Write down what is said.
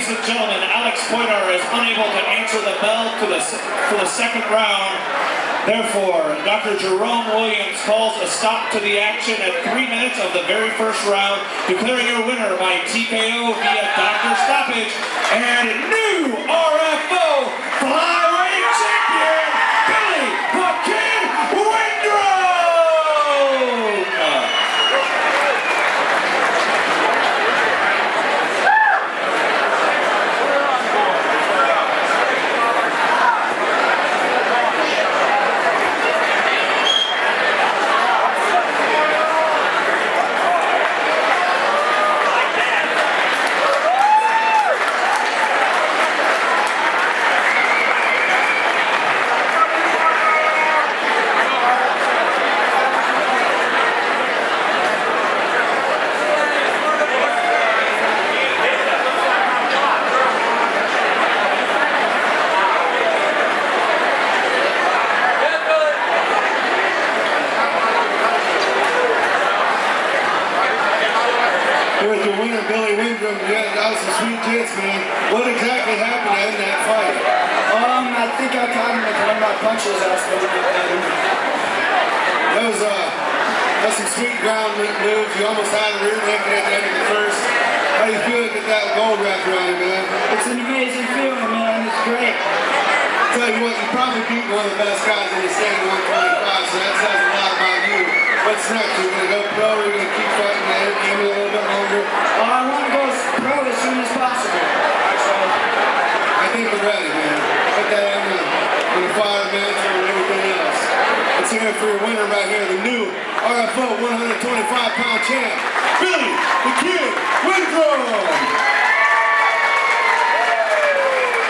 Ladies and gentlemen, Alex Poinar is unable to answer the bell for the second round. Therefore, Dr. Jerome Williams calls a stop to the action at 3 minutes of the very first round, declaring your winner by TKO via doctor stoppage and new RFO flyweight champion, Billy the Kid Windrum! With your winner, Billy Windrum, yeah, that was some sweet hits, man. What exactly happened in that fight? I think I caught him with one of my punches. I was supposed to get that in. That's some sweet ground moves. You almost had a rear naked at the end of the first. How do you feel with that gold wrapped around you, man? It's an amazing feeling, man. It's great. Tell you what, you probably beat one of the best guys in the state at 125, so that says a lot about you. What's next? You're going to go pro, or you're going to keep fighting the air game a little bit longer? I want to go pro as soon as possible. So, I think you're ready, man. Put that on the fire mantle and everything else. Let's hear it for your winner right here, the new RFO 125-pound champ, Billy the Kid Windrum!